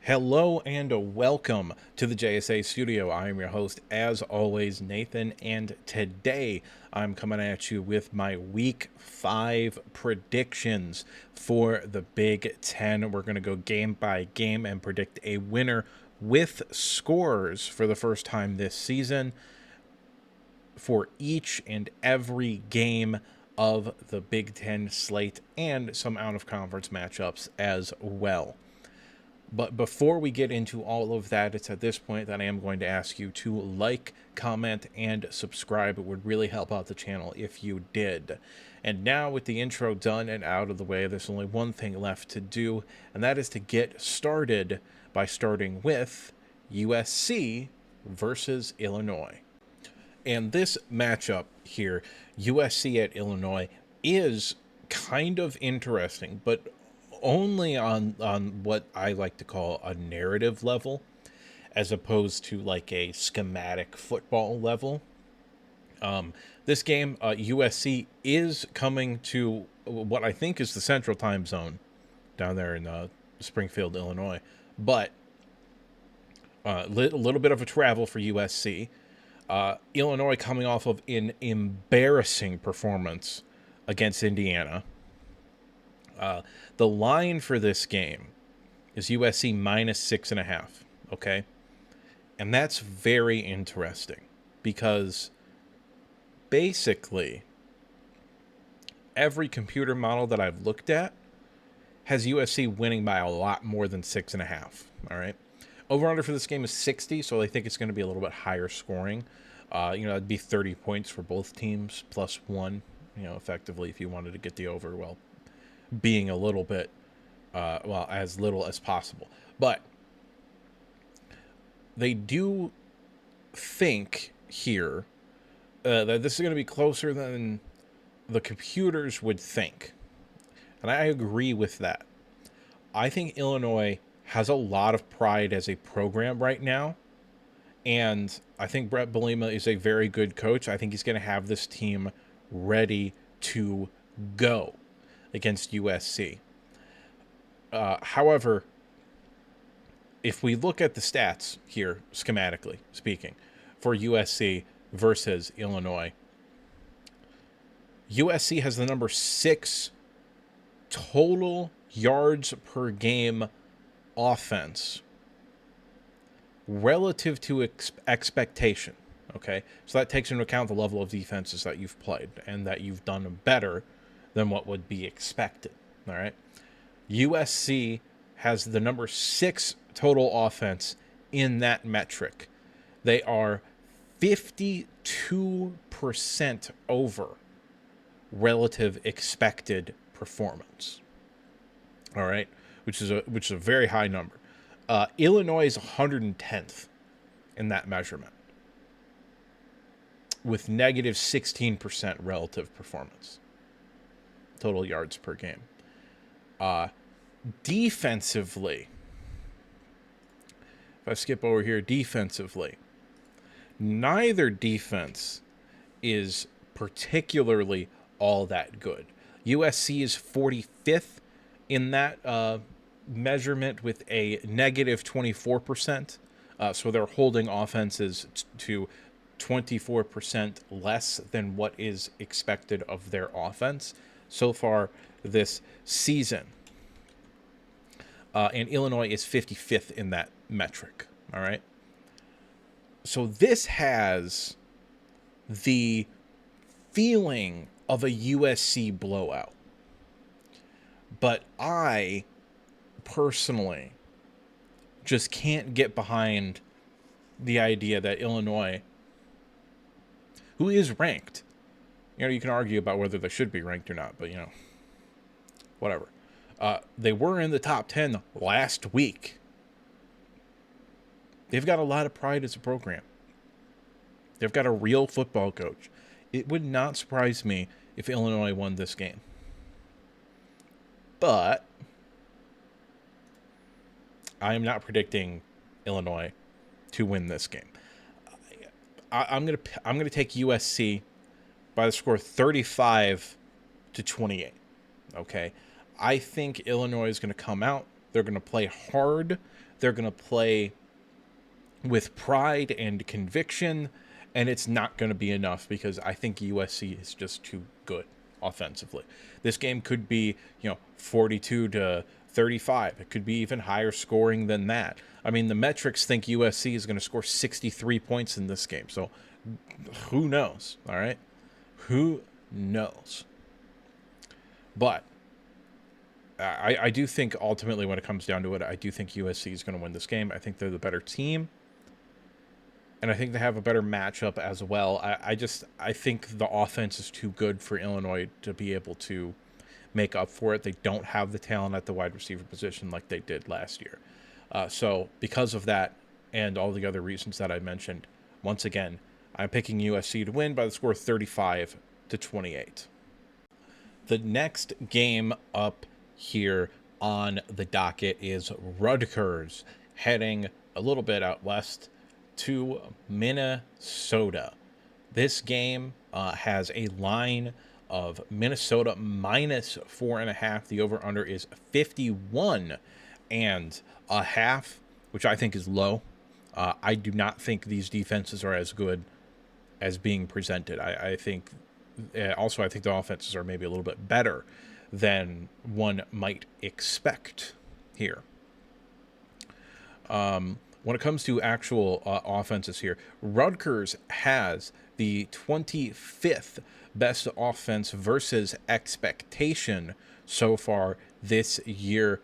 Hello and welcome to the JSA studio. I am your host, as always, Nathan, and today I'm coming at you with my Week 5 predictions for the Big Ten. We're going to go game by game and predict a winner with scores for the first time this season for each and every game of the Big Ten slate and some out-of-conference matchups as well. But before we get into all of that, it's at this point that I am going to ask you to like, comment, and subscribe. It would really help out the channel if you did. And now with the intro done and out of the way, there's only one thing left to do, and that is to get started by starting with USC versus Illinois. And this matchup here, USC at Illinois, is kind of interesting, but only on what I like to call a narrative level, as opposed to like a schematic football level. This game, USC is coming to what I think is the Central Time Zone down there in Springfield, Illinois, but a little bit of a travel for USC. Illinois coming off of an embarrassing performance against Indiana. The line for this game is USC minus 6.5. Okay. And that's very interesting because basically every computer model that I've looked at has USC winning by a lot more than 6.5. All right. Over under for this game is 60, so I think it's going to be a little bit higher scoring. It'd be 30 points for both teams plus one, effectively if you wanted to get the over, well, being a little bit, as little as possible. But they do think here that this is going to be closer than the computers would think. And I agree with that. I think Illinois has a lot of pride as a program right now. And I think Brett Bielema is a very good coach. I think he's going to have this team ready to go against USC. However, if we look at the stats here, schematically speaking, for USC versus Illinois, USC has the number 6 total yards per game offense relative to expectation. Okay, so that takes into account the level of defenses that you've played and that you've done better than what would be expected. All right. USC has the number 6 total offense in that metric. They are 52% over relative expected performance. All right, which is a very high number. Illinois is 110th in that measurement, with negative 16% relative performance, total yards per game. Defensively, if I skip over here, defensively, neither defense is particularly all that good. USC is 45th in that measurement with a negative 24%. So they're holding offenses to 24% less than what is expected of their offense so far this season. And Illinois is 55th in that metric. All right. So this has the feeling of a USC blowout. But I personally just can't get behind the idea that Illinois, who is ranked, you can argue about whether they should be ranked or not, but whatever. They were in the top 10 last week. They've got a lot of pride as a program. They've got a real football coach. It would not surprise me if Illinois won this game. But I am not predicting Illinois to win this game. I'm gonna take USC by the score 35-28. Okay, I think Illinois is going to come out They're going to play hard. They're going to play with pride and conviction, and it's not going to be enough because I think USC is just too good offensively. This game could be, 42 to 35. It could be even higher scoring than that. I mean, the metrics think USC is going to score 63 points in this game. So who knows? All right. Who knows? But I do think ultimately when it comes down to it, I do think USC is going to win this game. I think they're the better team. And I think they have a better matchup as well. I think the offense is too good for Illinois to be able to make up for it. They don't have the talent at the wide receiver position like they did last year. So because of that and all the other reasons that I mentioned, once again, I'm picking USC to win by the score 35 to 28. The next game up here on the docket is Rutgers heading a little bit out west to Minnesota. This game has a line of Minnesota minus 4.5. The over-under is 51 and a half, which I think is low. I do not think these defenses are as good as being presented. I think also I think the offenses are maybe a little bit better than one might expect here. When it comes to actual offenses here, Rutgers has the 25th best offense versus expectation so far this year,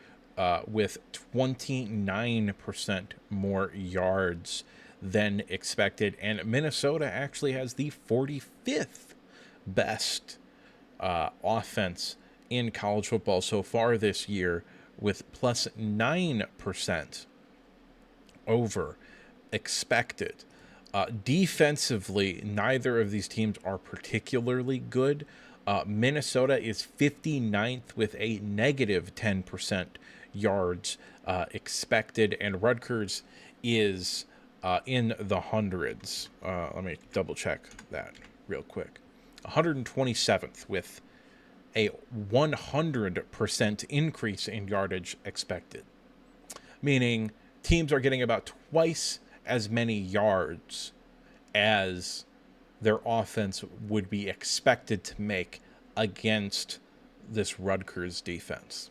with 29% more yards than expected. And Minnesota actually has the 45th best offense in college football so far this year, with plus 9% over expected. Defensively, neither of these teams are particularly good. Minnesota is 59th with a negative 10% yards expected, and Rutgers is in the hundreds. Let me double check that real quick. 127th with a 100% increase in yardage expected, meaning teams are getting about twice as many yards as their offense would be expected to make against this Rutgers defense.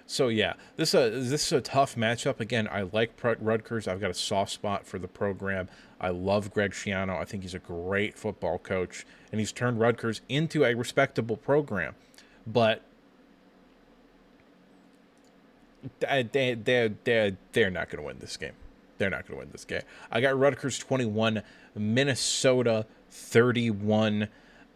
So yeah, this is a tough matchup. Again, I like Rutgers. I've got a soft spot for the program. I love Greg Schiano. I think he's a great football coach, and he's turned Rutgers into a respectable program. But they're not going to win this game. They're not going to win this game. I got Rutgers 21, Minnesota 31.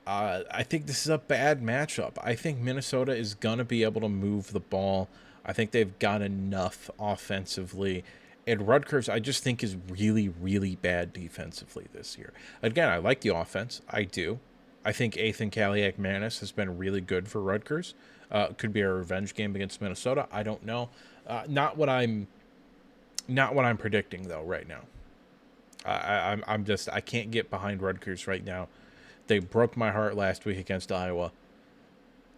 I think this is a bad matchup. I think Minnesota is going to be able to move the ball. I think they've got enough offensively. And Rutgers, I just think, is really, really bad defensively this year. Again, I like the offense. I do. I think Ethan Kaliak-Manis has been really good for Rutgers. Could be a revenge game against Minnesota. I don't know. Not what I'm predicting though right now. I can't get behind Rutgers right now. They broke my heart last week against Iowa,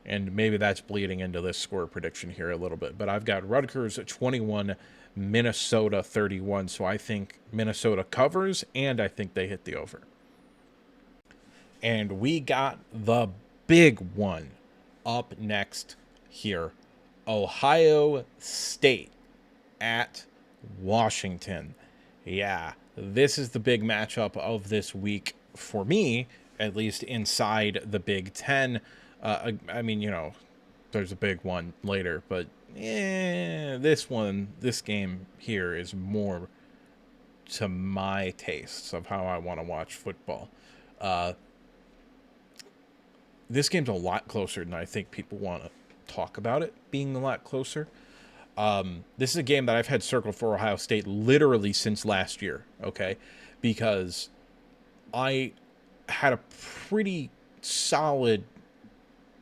and maybe that's bleeding into this score prediction here a little bit. But I've got Rutgers at 21, Minnesota 31. So I think Minnesota covers, and I think they hit the over. And we got the big one up next here. Ohio State at Washington. Yeah, this is the big matchup of this week for me, at least inside the Big Ten. I mean, there's a big one later, but this game here is more to my tastes of how I want to watch football. This game's a lot closer than I think people want to talk about it being a lot closer. This is a game that I've had circled for Ohio State literally since last year, okay? Because I had a pretty solid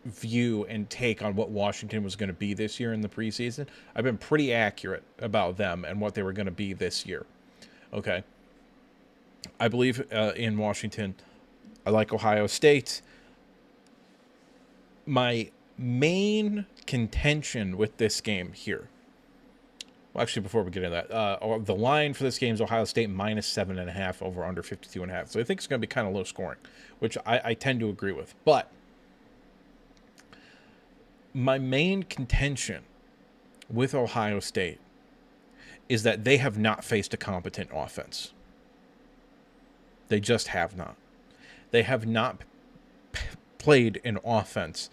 view and take on what Washington was going to be this year in the preseason. I've been pretty accurate about them and what they were going to be this year, okay? I believe in Washington. I like Ohio State. My main contention with this game here. Well, actually, before we get into that, the line for this game is Ohio State minus 7.5 over under 52.5. So I think it's going to be kind of low scoring, which I tend to agree with. But my main contention with Ohio State is that they have not faced a competent offense. They just have not. They have not played an offense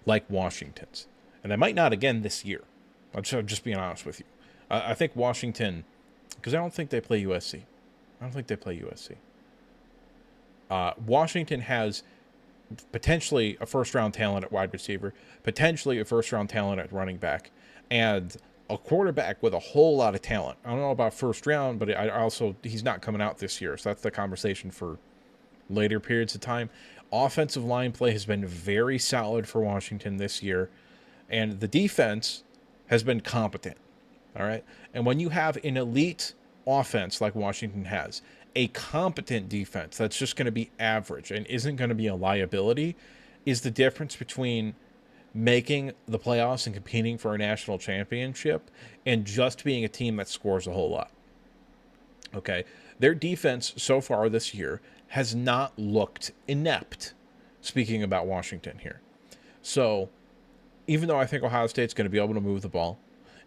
like Washington's. And they might not again this year. I'm just being honest with you. I think Washington, because I don't think they play USC. Washington has potentially a first-round talent at wide receiver, potentially a first-round talent at running back, and a quarterback with a whole lot of talent. I don't know about first round, but he's not coming out this year, so that's the conversation for later periods of time. Offensive line play has been very solid for Washington this year, and the defense has been competent. All right. And when you have an elite offense like Washington has, a competent defense that's just going to be average and isn't going to be a liability, is the difference between making the playoffs and competing for a national championship and just being a team that scores a whole lot. Okay. Their defense so far this year has not looked inept, speaking about Washington here. So even though I think Ohio State's going to be able to move the ball,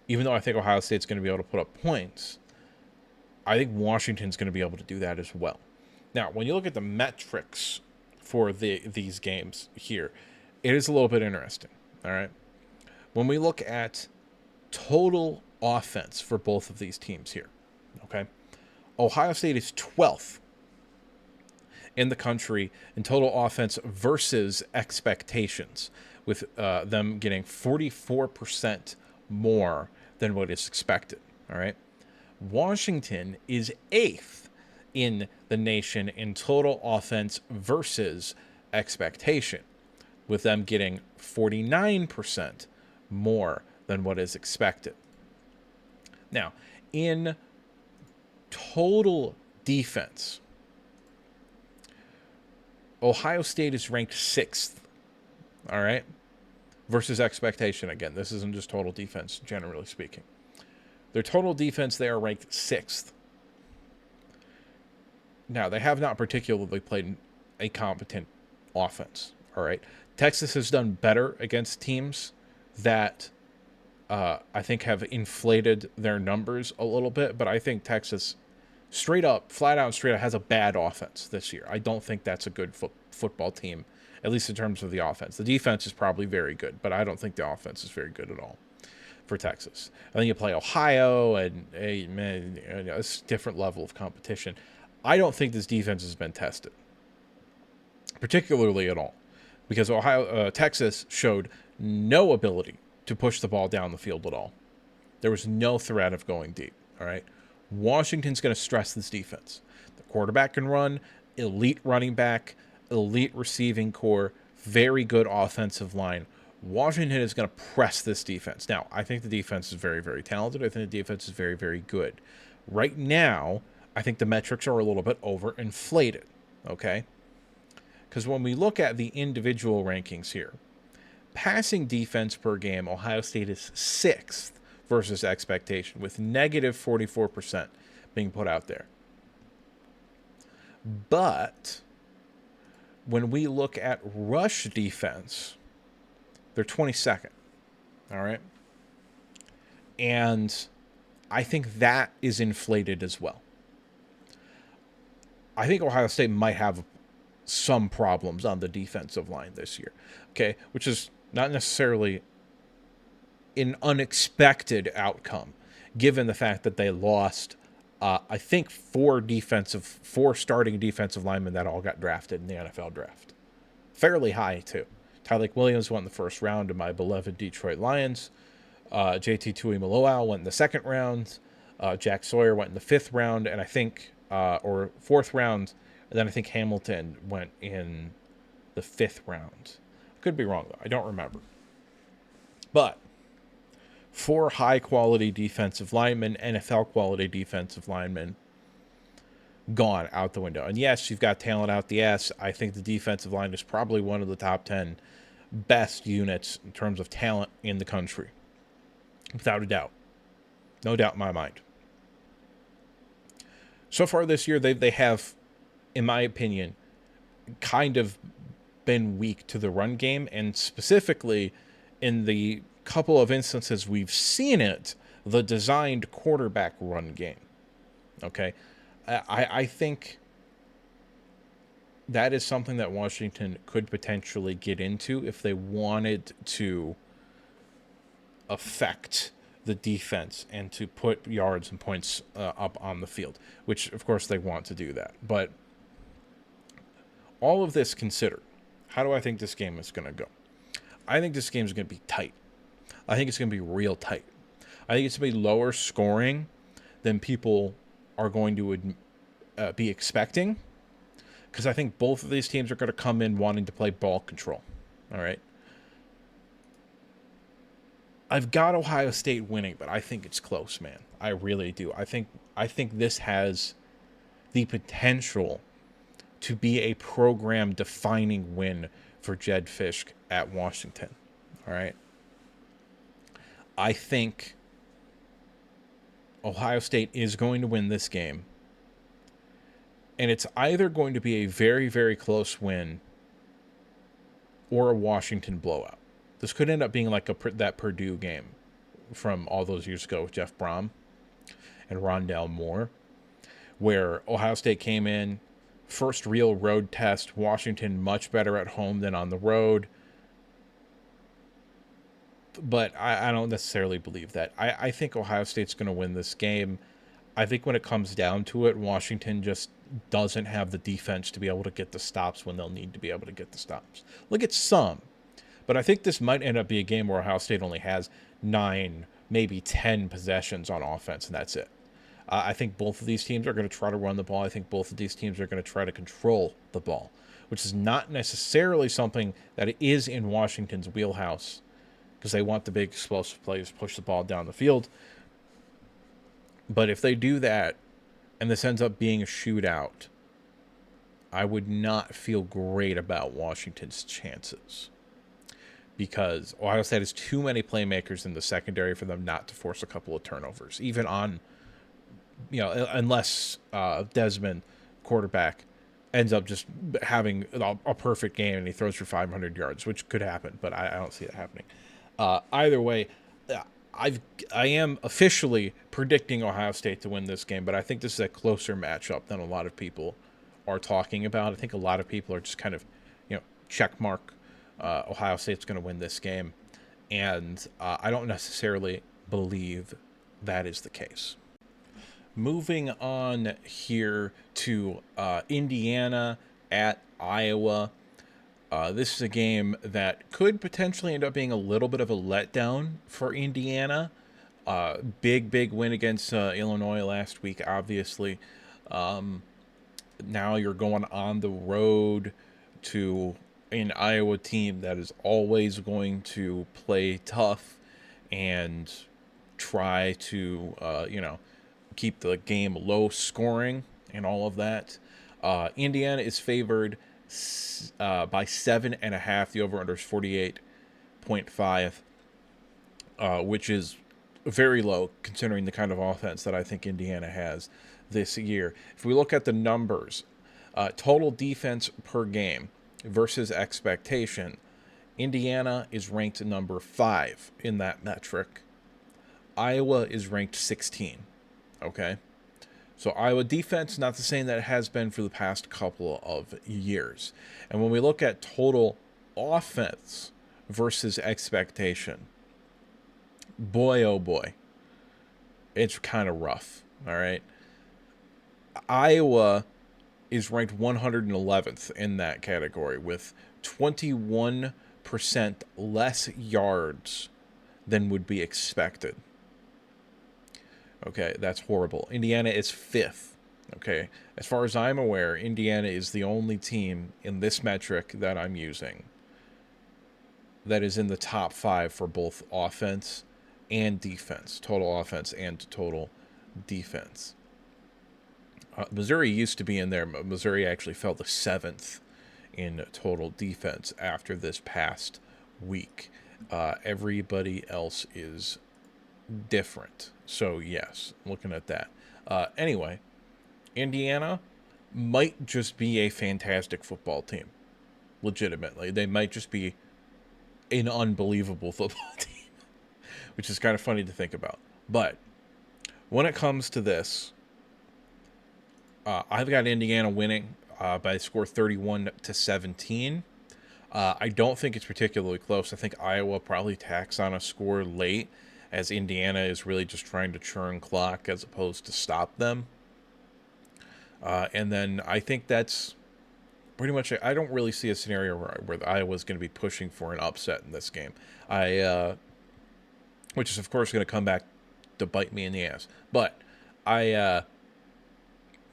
even though I think Ohio State's going to be able to put up points, I think Washington's going to be able to do that as well. Now, when you look at the metrics for these games here, it is a little bit interesting, all right? When we look at total offense for both of these teams here, okay, Ohio State is 12th in the country in total offense versus expectations, with them getting 44% more than what is expected. All right. Washington is 8th in the nation in total offense versus expectation, with them getting 49% more than what is expected. Now, in total defense, Ohio State is ranked 6th. All right. Versus expectation. Again, this isn't just total defense, generally speaking. Their total defense, they are ranked 6th. Now, they have not particularly played a competent offense. All right. Texas has done better against teams that I think have inflated their numbers a little bit, but I think Texas straight up, flat out, straight out has a bad offense this year. I don't think that's a good football team, at least in terms of the offense. The defense is probably very good, but I don't think the offense is very good at all for Texas. I think you play Ohio, and it's a different level of competition. I don't think this defense has been tested, particularly at all, because Texas showed no ability to push the ball down the field at all. There was no threat of going deep, all right? Washington's going to stress this defense. The quarterback can run, elite running back, elite receiving core, very good offensive line. Washington is going to press this defense. Now, I think the defense is very, very talented. I think the defense is very, very good. Right now, I think the metrics are a little bit overinflated, okay? Because when we look at the individual rankings here, passing defense per game, Ohio State is 6th versus expectation, with negative 44% being put out there. But when we look at rush defense, they're 22nd. All right. And I think that is inflated as well. I think Ohio State might have some problems on the defensive line this year. Okay. Which is not necessarily an unexpected outcome, given the fact that they lost, I think, four starting defensive linemen that all got drafted in the NFL draft. Fairly high, too. Tyleik Williams went in the first round to my beloved Detroit Lions. JT Tuimoloau went in the second round. Jack Sawyer went in the fifth round, and I think, or fourth round. And then I think Hamilton went in the fifth round. Could be wrong, though. I don't remember. But 4 high-quality defensive linemen, NFL-quality defensive linemen, gone out the window. And yes, you've got talent out the ass. I think the defensive line is probably one of the top 10 best units in terms of talent in the country, without a doubt. No doubt in my mind. So far this year, they have, in my opinion, kind of been weak to the run game, and specifically in the couple of instances we've seen it, the designed quarterback run game. Okay, I think that is something that Washington could potentially get into if they wanted to affect the defense and to put yards and points up on the field, which of course they want to do that. But all of this considered, how do I think this game is going to go? I think this game is going to be tight. I think it's going to be real tight. I think it's going to be lower scoring than people are going to be expecting, because I think both of these teams are going to come in wanting to play ball control. All right. I've got Ohio State winning, but I think it's close, man. I really do. I think this has the potential to be a program-defining win for Jedd Fisch at Washington. All right. I think Ohio State is going to win this game, and it's either going to be a very, very close win or a Washington blowout. This could end up being like that Purdue game from all those years ago with Jeff Brom and Rondale Moore, where Ohio State came in, first real road test, Washington much better at home than on the road. But I don't necessarily believe that. I think Ohio State's going to win this game. I think when it comes down to it, Washington just doesn't have the defense to be able to get the stops when they'll need to be able to get the stops. Look at some. But I think this might end up being a game where Ohio State only has 9, maybe 10 possessions on offense, and that's it. I think both of these teams are going to try to run the ball. I think both of these teams are going to try to control the ball, which is not necessarily something that is in Washington's wheelhouse, because they want the big explosive plays, push the ball down the field. But if they do that, and this ends up being a shootout, I would not feel great about Washington's chances, because Ohio State has too many playmakers in the secondary for them not to force a couple of turnovers, even on, unless Desmond, quarterback, ends up just having a perfect game and he throws for 500 yards, which could happen, but I don't see that happening. Either way, I am officially predicting Ohio State to win this game, but I think this is a closer matchup than a lot of people are talking about. I think a lot of people are just kind of, check mark. Ohio State's going to win this game, and I don't necessarily believe that is the case. Moving on here to Indiana at Iowa. This is a game that could potentially end up being a little bit of a letdown for Indiana. Big win against Illinois last week, obviously. Now you're going on the road to an Iowa team that is always going to play tough and try to, keep the game low scoring and all of that. Indiana is favored by 7.5. The over-under is 48.5, which is very low considering the kind of offense that I think Indiana has this year. If we look at the numbers, total defense per game versus expectation, Indiana is ranked number 5 in that metric. Iowa is ranked 16. Okay? So Iowa defense, not the same that it has been for the past couple of years. And when we look at total offense versus expectation, boy, oh boy, it's kind of rough. All right? Iowa is ranked 111th in that category with 21% less yards than would be expected. Okay, that's horrible. Indiana is 5th. Okay, as far as I'm aware, Indiana is the only team in this metric that I'm using that is in the top 5 for both offense and defense, total offense and total defense. Missouri used to be in there. Missouri actually fell to 7th in total defense after this past week. Everybody else is different. So, yes, looking at that. Anyway, Indiana might just be a fantastic football team. Legitimately. They might just be an unbelievable football team, which is kind of funny to think about. But when it comes to this, I've got Indiana winning by a score 31-17. I don't think it's particularly close. I think Iowa probably tacks on a score late, as Indiana is really just trying to churn clock as opposed to stop them. And then I think that's pretty much it. I don't really see a scenario where Iowa's going to be pushing for an upset in this game. Which is, of course, going to come back to bite me in the ass. But I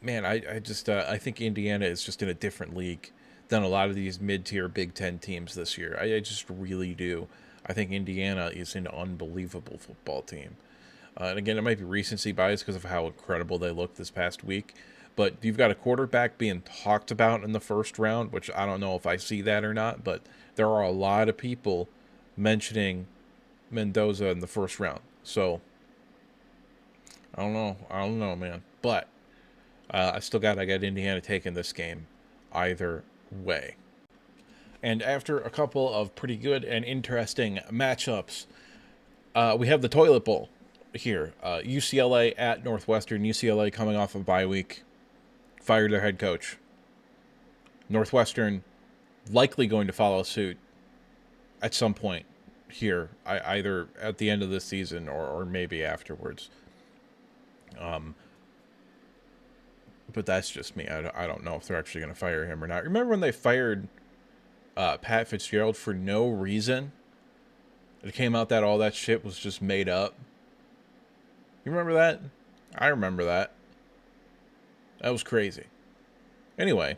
think Indiana is just in a different league than a lot of these mid-tier Big Ten teams this year. I just really do. I think Indiana is an unbelievable football team. And again, it might be recency bias because of how incredible they looked this past week. But you've got a quarterback being talked about in the first round, which I don't know if I see that or not. But there are a lot of people mentioning Mendoza in the first round. So, I don't know, man. But I got Indiana taking this game either way. And after a couple of pretty good and interesting matchups, we have the Toilet Bowl here. UCLA at Northwestern. UCLA coming off of bye week. Fired their head coach. Northwestern likely going to follow suit at some point here, either at the end of this season or maybe afterwards. But that's just me. I don't know if they're actually going to fire him or not. Remember when they fired Pat Fitzgerald for no reason? It came out that all that shit was just made up. You remember that? I remember that. That was crazy. Anyway,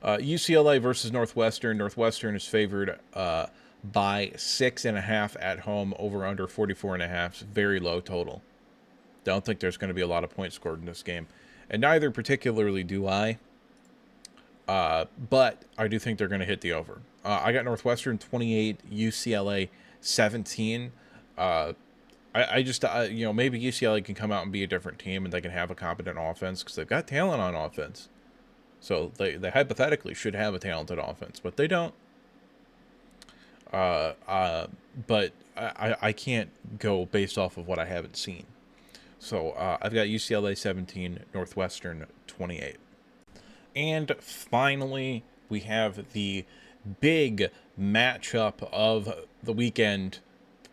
UCLA versus Northwestern. Northwestern is favored by 6.5 at home, over under 44.5. Very low total. Don't think there's going to be a lot of points scored in this game. And neither particularly do I. But I do think they're going to hit the over. I got Northwestern 28, UCLA 17. I just, maybe UCLA can come out and be a different team and they can have a competent offense because they've got talent on offense. So they hypothetically should have a talented offense, but they don't. But I can't go based off of what I haven't seen. So I've got UCLA 17, Northwestern 28. And finally, we have the big matchup of the weekend.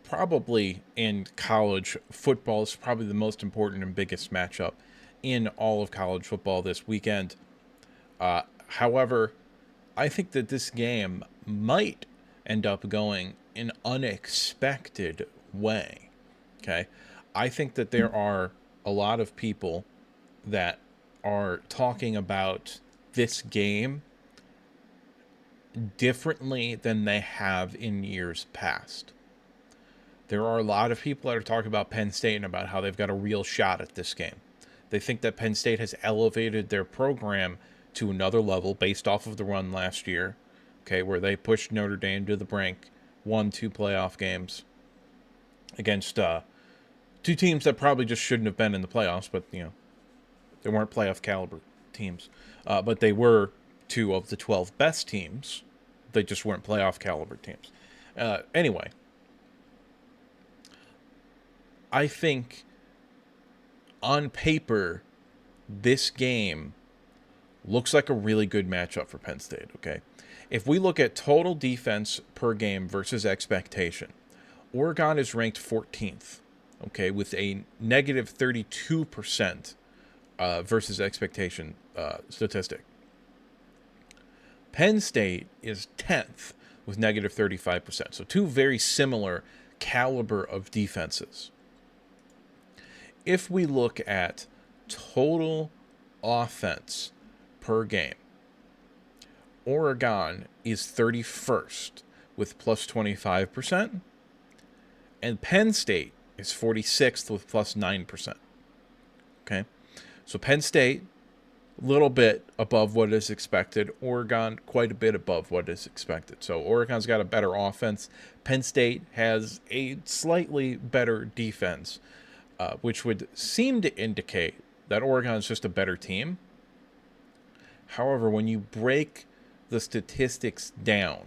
Probably in college football. It's probably the most important and biggest matchup in all of college football this weekend. However, I think that this game might end up going an unexpected way. Okay? I think that there are a lot of people that are talking about this game differently than they have in years past. There are a lot of people that are talking about Penn State and about how they've got a real shot at this game. They think that Penn State has elevated their program to another level based off of the run last year, okay, where they pushed Notre Dame to the brink, won 2 playoff games against 2 teams that probably just shouldn't have been in the playoffs, but, they weren't playoff caliber teams. But they were 2 of the 12 best teams. They just weren't playoff caliber teams. Anyway, I think on paper, this game looks like a really good matchup for Penn State, okay? If we look at total defense per game versus expectation, Oregon is ranked 14th, okay, with a negative 32% versus expectation statistic. Penn State is 10th with negative 35%. So 2 very similar caliber of defenses. If we look at total offense per game, Oregon is 31st with plus 25%, and Penn State is 46th with plus 9%. Okay? So Penn State little bit above what is expected. Oregon, quite a bit above what is expected. So Oregon's got a better offense. Penn State has a slightly better defense, which would seem to indicate that Oregon is just a better team. However, when you break the statistics down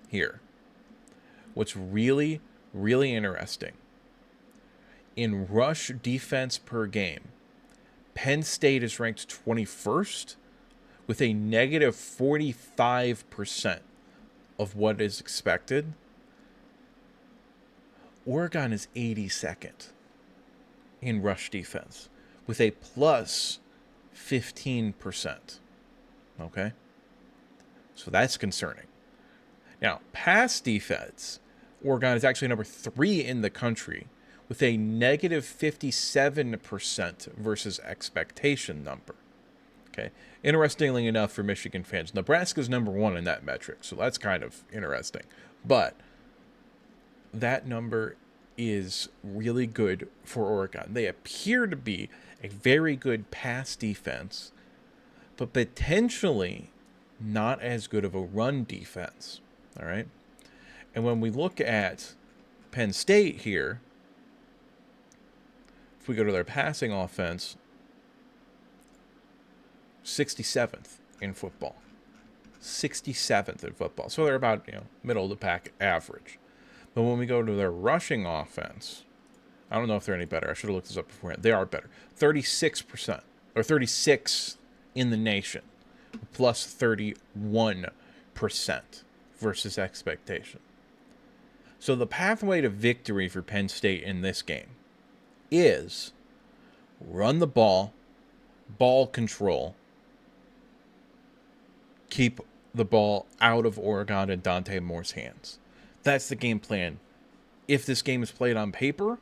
here, what's really, really interesting, in rush defense per game, Penn State is ranked 21st with a negative 45% of what is expected. Oregon is 82nd in rush defense with a plus 15%. Okay? So that's concerning. Now, pass defense, Oregon is actually number 3 in the country with a negative 57% versus expectation number. Okay. Interestingly enough for Michigan fans, Nebraska's number 1 in that metric, so that's kind of interesting. But that number is really good for Oregon. They appear to be a very good pass defense, but potentially not as good of a run defense. All right. And when we look at Penn State here, if we go to their passing offense, 67th in football. 67th in football. So they're about, middle of the pack average. But when we go to their rushing offense, I don't know if they're any better. I should have looked this up beforehand. They are better. 36%, or 36 in the nation, plus 31% versus expectation. So the pathway to victory for Penn State in this game is run the ball, ball control, keep the ball out of Oregon and Dante Moore's hands. That's the game plan. If this game is played on paper,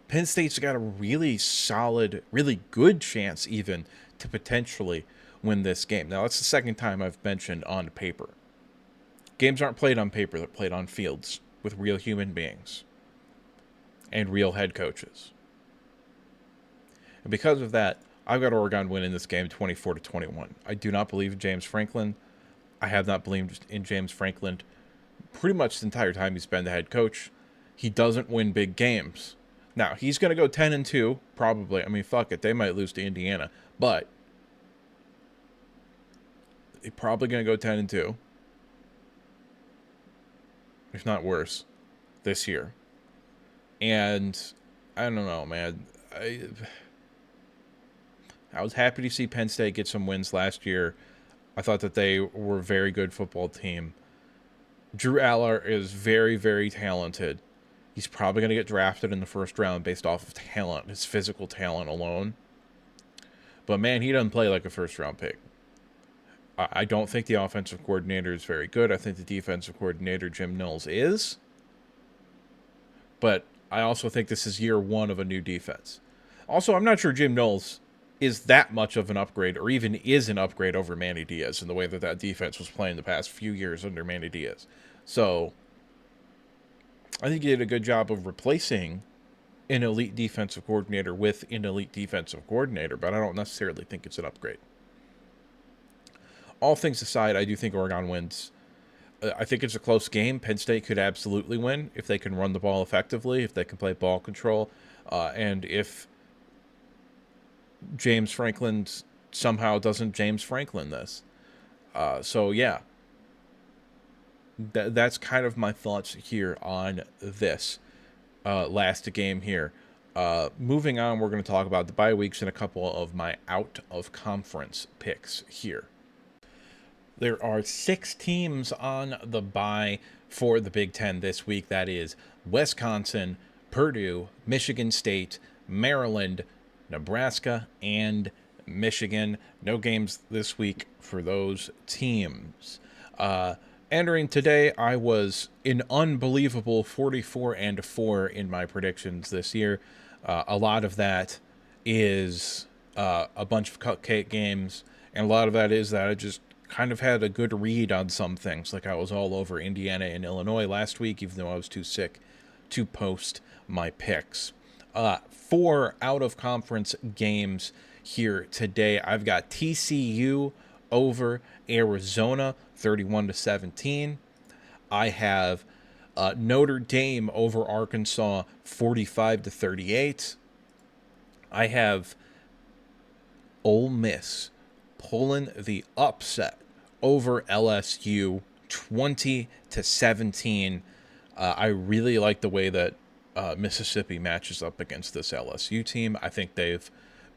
Penn State's got a really solid, really good chance even to potentially win this game. Now, that's the second time I've mentioned on paper. Games aren't played on paper, they're played on fields with real human beings and real head coaches. And because of that, I've got Oregon winning this game 24-21. I do not believe in James Franklin. I have not believed in James Franklin pretty much the entire time he's been the head coach. He doesn't win big games. Now, he's going to go 10-2, probably. I mean, fuck it. They might lose to Indiana. But they're probably going to go 10-2. If not worse, this year. And I don't know, man. I was happy to see Penn State get some wins last year. I thought that they were a very good football team. Drew Aller is very, very talented. He's probably going to get drafted in the first round based off of talent, his physical talent alone. But, man, he doesn't play like a first-round pick. I don't think the offensive coordinator is very good. I think the defensive coordinator, Jim Knowles, is. But I also think this is year one of a new defense. Also, I'm not sure Jim Knowles is that much of an upgrade or even is an upgrade over Manny Diaz in the way that that defense was playing the past few years under Manny Diaz. So I think he did a good job of replacing an elite defensive coordinator with an elite defensive coordinator, but I don't necessarily think it's an upgrade. All things aside, I do think Oregon wins. I think it's a close game. Penn State could absolutely win if they can run the ball effectively, if they can play ball control, and if James Franklin somehow doesn't James Franklin this. So, yeah. That's kind of my thoughts here on this last game here. Moving on, we're going to talk about the bye weeks and a couple of my out-of-conference picks here. There are 6 teams on the bye for the Big Ten this week. That is Wisconsin, Purdue, Michigan State, Maryland, Nebraska, and Michigan. No games this week for those teams. Entering today, I was an unbelievable 44-4 in my predictions this year. A lot of that is a bunch of cupcake games, and a lot of that is that I just kind of had a good read on some things. Like I was all over Indiana and Illinois last week, even though I was too sick to post my picks. 4 out-of-conference games here today. I've got TCU over Arizona, 31-17. I have Notre Dame over Arkansas, 45-38. I have Ole Miss pulling the upset over LSU, 20-17. I really like the way that Mississippi matches up against this LSU team. I think they've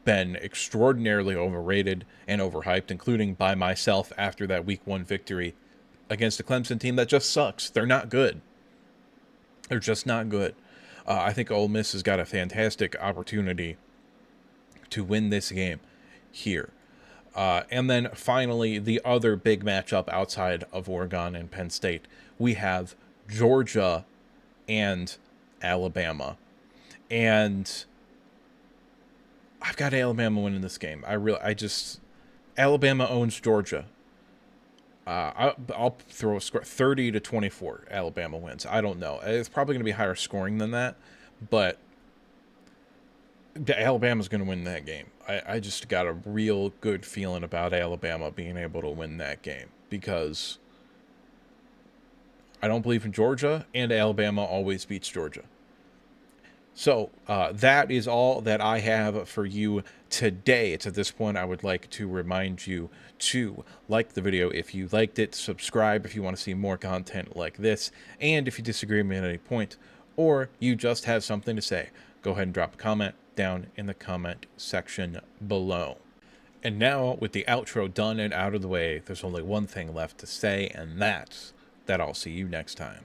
been extraordinarily overrated and overhyped, including by myself after that week 1 victory against a Clemson team that just sucks. They're not good. They're just not good. I think Ole Miss has got a fantastic opportunity to win this game here. And then finally, the other big matchup outside of Oregon and Penn State, we have Georgia and Alabama. And I've got Alabama winning this game. Alabama owns Georgia. I'll throw a score, 30-24. Alabama wins. I don't know. It's probably going to be higher scoring than that, but Alabama's going to win that game. I just got a real good feeling about Alabama being able to win that game because I don't believe in Georgia, and Alabama always beats Georgia. So that is all that I have for you today. It's at this point I would like to remind you to like the video if you liked it, subscribe if you want to see more content like this, and if you disagree with me at any point, or you just have something to say, go ahead and drop a comment down in the comment section below. And now, with the outro done and out of the way, there's only one thing left to say, and that's that I'll see you next time.